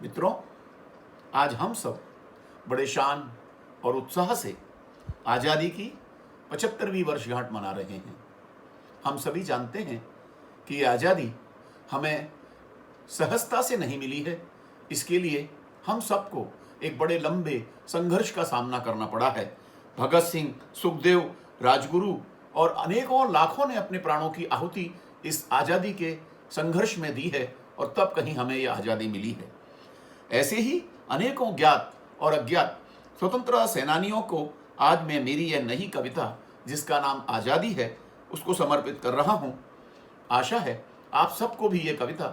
मित्रों, आज हम सब बड़े शान और उत्साह से आज़ादी की 75वीं वर्षगांठ मना रहे हैं। हम सभी जानते हैं कि ये आज़ादी हमें सहजता से नहीं मिली है। इसके लिए हम सबको एक बड़े लंबे संघर्ष का सामना करना पड़ा है। भगत सिंह, सुखदेव, राजगुरु और अनेकों लाखों ने अपने प्राणों की आहुति इस आज़ादी के संघर्ष में दी है और तब कहीं हमें यह आज़ादी मिली है। ऐसे ही अनेकों ज्ञात और अज्ञात स्वतंत्रता सेनानियों को आज मैं मेरी यह नई कविता, जिसका नाम आज़ादी है, उसको समर्पित कर रहा हूँ। आशा है आप सबको भी ये कविता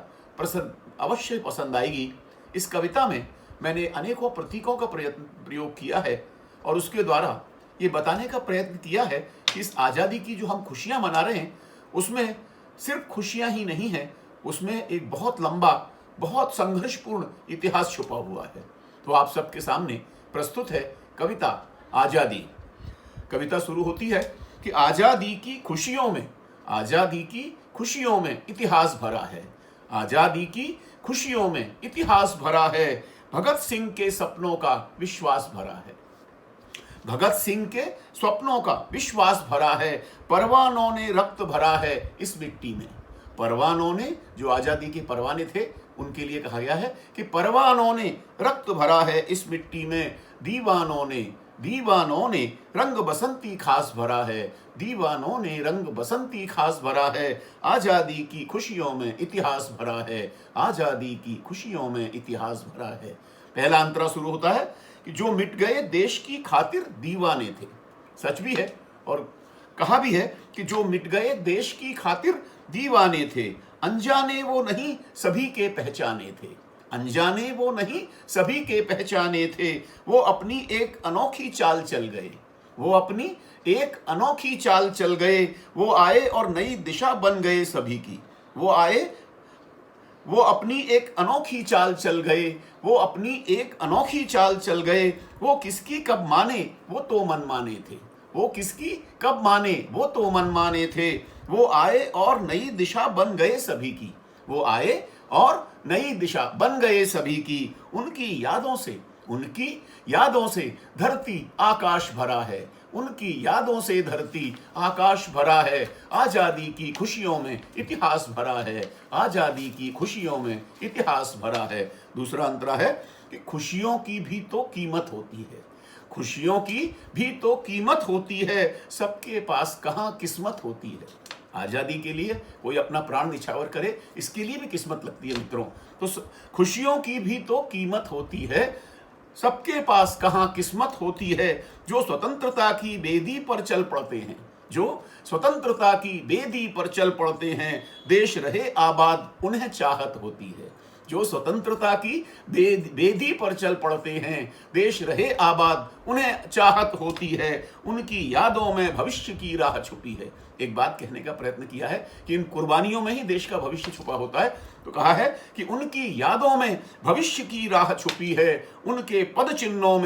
अवश्य पसंद आएगी। इस कविता में मैंने अनेकों प्रतीकों का प्रयोग किया है और उसके द्वारा ये बताने का प्रयत्न किया है कि इस आज़ादी की जो हम खुशियाँ मना रहे हैं, उसमें सिर्फ खुशियाँ ही नहीं हैं, उसमें एक बहुत लंबा, बहुत संघर्षपूर्ण इतिहास छुपा हुआ है। तो आप सबके सामने प्रस्तुत है कविता आज़ादी। कविता शुरू होती है कि आज़ादी की खुशियों में, आज़ादी की खुशियों में इतिहास भरा है, आज़ादी की खुशियों में इतिहास भरा है, भगत सिंह के सपनों का विश्वास भरा है, भगत सिंह के स्वप्नों का विश्वास भरा है, परवानों ने रक्त भरा है इस मिट्टी में। परवानों ने, जो आज़ादी के परवाने थे, उनके लिए कहा गया है कि परवानों ने रक्त भरा है इस मिट्टी में, दीवानों ने रंग बसंती खास भरा है, दीवानों ने रंग बसंती खास भरा है, आज़ादी की खुशियों में इतिहास भरा है, आज़ादी की खुशियों में इतिहास भरा है। पहला अंतरा शुरू होता है कि जो मिट गए देश की खातिर दीवाने थे। सच भी है और कहा भी है कि जो मिट गए देश की खातिर दीवाने थे, अनजाने वो नहीं सभी के पहचाने थे, अनजाने वो नहीं सभी के पहचाने थे, वो अपनी एक अनोखी चाल चल गए, वो अपनी एक अनोखी चाल चल गए, वो आए और नई दिशा बन गए सभी की, वो आए, वो अपनी एक अनोखी चाल चल गए, वो अपनी एक अनोखी चाल चल गए, वो किसकी कब माने वो तो मन माने थे, वो किसकी कब माने वो तो मन माने थे, वो आए और नई दिशा बन गए सभी की, वो आए और नई दिशा बन गए सभी की, उनकी यादों से धरती आकाश भरा है, उनकी यादों से धरती आकाश भरा है, आज़ादी की खुशियों में इतिहास भरा है, आज़ादी की खुशियों में इतिहास भरा है। दूसरा अंतरा है कि खुशियों की भी तो कीमत होती है, खुशियों की भी तो कीमत होती है, सबके पास कहाँ किस्मत होती है। आज़ादी के लिए कोई अपना प्राण निछावर करे, इसके लिए भी किस्मत लगती है मित्रों। तो खुशियों की भी तो कीमत होती है, सबके पास कहाँ किस्मत होती है, जो स्वतंत्रता की बेदी पर चल पड़ते हैं, जो स्वतंत्रता की बेदी पर चल पड़ते हैं, देश रहे आबाद उन्हें चाहत होती है, जो स्वतंत्रता की बेदी पर चल पड़ते हैं, देश रहे आबाद उन्हें चाहत होती है, उनकी यादों में भविष्य की राह छुपी है। एक बात कहने का प्रयत्न किया है कि इन कुर्बानियों में ही देश का भविष्य छुपा होता है। तो कहा है कि उनकी यादों में भविष्य की राह छुपी है, उनके पद चिन्हों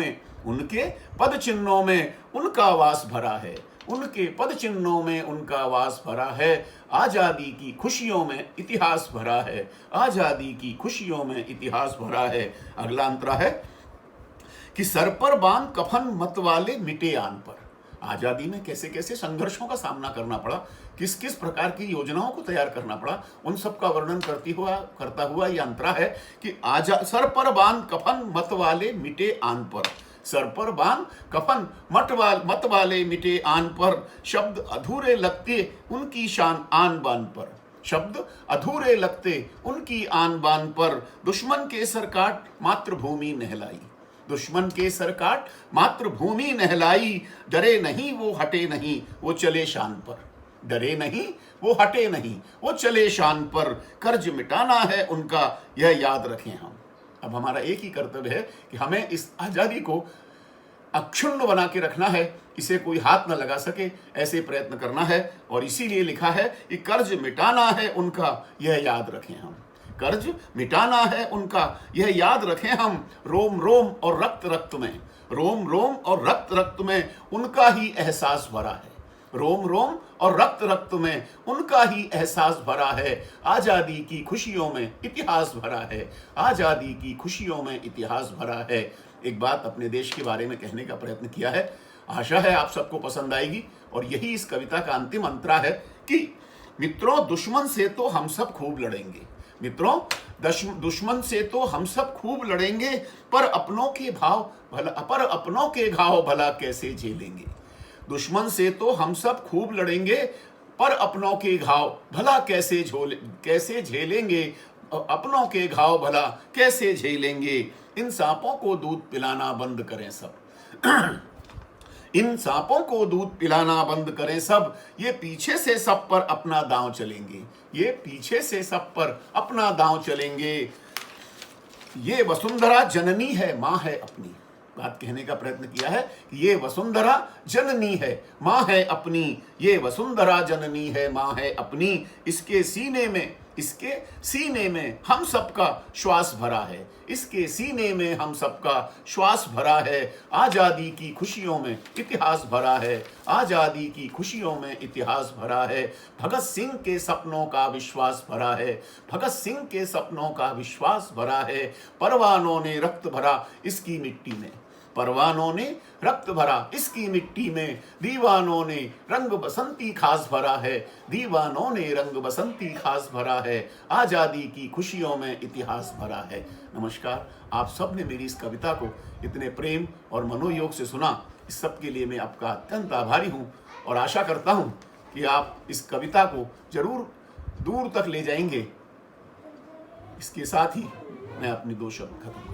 में उनका वास भरा है, उनके पद चिन्हों में उनका वास भरा है, आज़ादी की खुशियों में इतिहास भरा है, आज़ादी की खुशियों में इतिहास भरा है। अगला अंतरा है कि सर पर बांध कफन मत वाले मिटे आन पर। आज़ादी में कैसे कैसे संघर्षों का सामना करना पड़ा, किस किस प्रकार की योजनाओं को तैयार करना पड़ा, उन सब का वर्णन करता हुआ यह अंतरा है कि सर पर बांध कफन मत वाले मिटे आन पर, सर पर बांध कफन मत वाले मिटे आन पर, शब्द अधूरे लगते उनकी शान आन बान पर, शब्द अधूरे लगते उनकी आन बान पर, दुश्मन के सर काट मातृभूमि नहलाई, दुश्मन के सर काट मातृभूमि नहलाई, डरे नहीं वो हटे नहीं वो चले शान पर, डरे नहीं वो हटे नहीं वो चले शान पर, कर्ज मिटाना है उनका यह याद रखें हम। अब हमारा एक ही कर्तव्य है कि हमें इस आज़ादी को अक्षुण्ण बना के रखना है, इसे कोई हाथ न लगा सके, ऐसे प्रयत्न करना है। और इसीलिए लिखा है कि कर्ज मिटाना है उनका यह याद रखें हम, कर्ज मिटाना है उनका यह याद रखें हम, रोम रोम और रक्त रक्त में, रोम रोम और रक्त रक्त में उनका ही एहसास भरा है, रोम रोम और रक्त रक्त में उनका ही एहसास भरा है। आज़ादी की खुशियों में इतिहास भरा है, आज़ादी की खुशियों में इतिहास भरा है। एक बात अपने देश के बारे में कहने का प्रयत्न किया है, आशा है आप सबको पसंद आएगी। और यही इस कविता का अंतिम अंतरा है कि मित्रों, दुश्मन से तो हम सब खूब लड़ेंगे, मित्रों दुश्मन से तो हम सब खूब लड़ेंगे, पर अपनों के घाव भला कैसे झेलेंगे। दुश्मन से तो हम सब खूब लड़ेंगे, पर अपनों के घाव भला कैसे झेलेंगे, अपनों के घाव भला कैसे झेलेंगे। इन सांपों को दूध पिलाना बंद करें सब इन सांपों को दूध पिलाना बंद करें सब, ये पीछे से सब पर अपना दांव चलेंगे, ये पीछे से सब पर अपना दांव चलेंगे। ये वसुंधरा जननी है, माँ है अपनी। बात कहने का प्रयत्न किया है कि ये वसुंधरा जननी है, माँ है अपनी, ये वसुंधरा जननी है, माँ है अपनी। इसके सीने में हम सबका श्वास भरा है, इसके सीने में हम सबका श्वास भरा है। आज़ादी की खुशियों में इतिहास भरा है, आज़ादी की खुशियों में इतिहास भरा है। भगत सिंह के सपनों का विश्वास भरा है, भगत सिंह के सपनों का विश्वास भरा है। परवानों ने रक्त भरा इसकी मिट्टी में, परवानों ने रक्त भरा इसकी मिट्टी में। दीवानों ने रंग बसंती खास भरा है, दीवानों ने रंग बसंती खास भरा है। आज़ादी की खुशियों में इतिहास भरा है। नमस्कार, आप सब ने मेरी इस कविता को इतने प्रेम और मनोयोग से सुना, इस सब के लिए मैं आपका अत्यंत आभारी हूँ और आशा करता हूँ कि आप इस कविता को जरूर दूर तक ले जाएंगे। इसके साथ ही मैं अपनी 2 शब्द खत्म